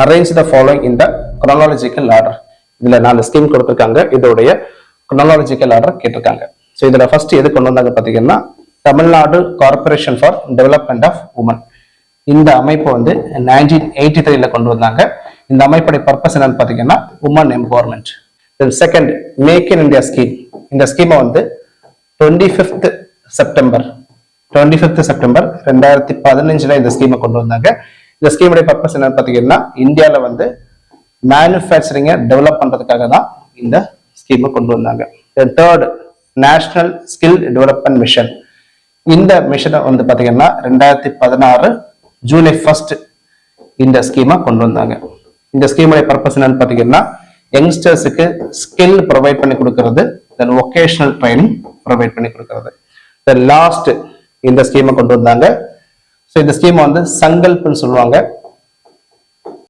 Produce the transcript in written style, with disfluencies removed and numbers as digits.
arrange the following in the chronological order. இதுல 4 scheme கொடுத்திருக்காங்க. இதோடைய chronological order கேட்டிருக்காங்க. ஸோ இதுல ஃபர்ஸ்ட் எது கொண்டு வந்தாங்க பார்த்தீங்கன்னா Tamil Nadu corporation for development of women. இந்த அமைப்பு வந்து 1983 கொண்டு வந்தாங்க. இந்த அமைப்புடைய பர்பஸ் என்னன்னு பார்த்தீங்கன்னா women empowerment. Second make in India scheme. இந்த ஸ்கீமை வந்து 25th செப்டம்பர் 2015 இந்த ஸ்கீமை கொண்டு வந்தாங்க. இந்த ஸ்கீமுடைய பர்பஸ் என்னன்னு பார்த்தீங்கன்னா இந்தியாவில் வந்து மேனுஃபேக்சரிங்கை டெவலப் பண்றதுக்காக தான் இந்த ஸ்கீமை கொண்டு வந்தாங்க. Third national skill development mission. இந்த மிஷனை வந்து பார்த்தீங்கன்னா 2016 ஜூலை 1 இந்த ஸ்கீமை கொண்டு வந்தாங்க. இந்த ஸ்கீமுடைய பர்பஸ் என்னன்னு பார்த்தீங்கன்னா யங்ஸ்டர்ஸுக்கு ஸ்கில் ப்ரொவைட் பண்ணி கொடுக்கறது, தென் வொகேஷனல் ட்ரைனிங் ப்ரொவைட் பண்ணி கொடுக்கறது. தென் லாஸ்ட் இந்த ஸ்கீமை கொண்டு வந்தாங்க. ஸோ இந்த ஸ்கீமை வந்து சங்கல்ப்னு சொல்லுவாங்க.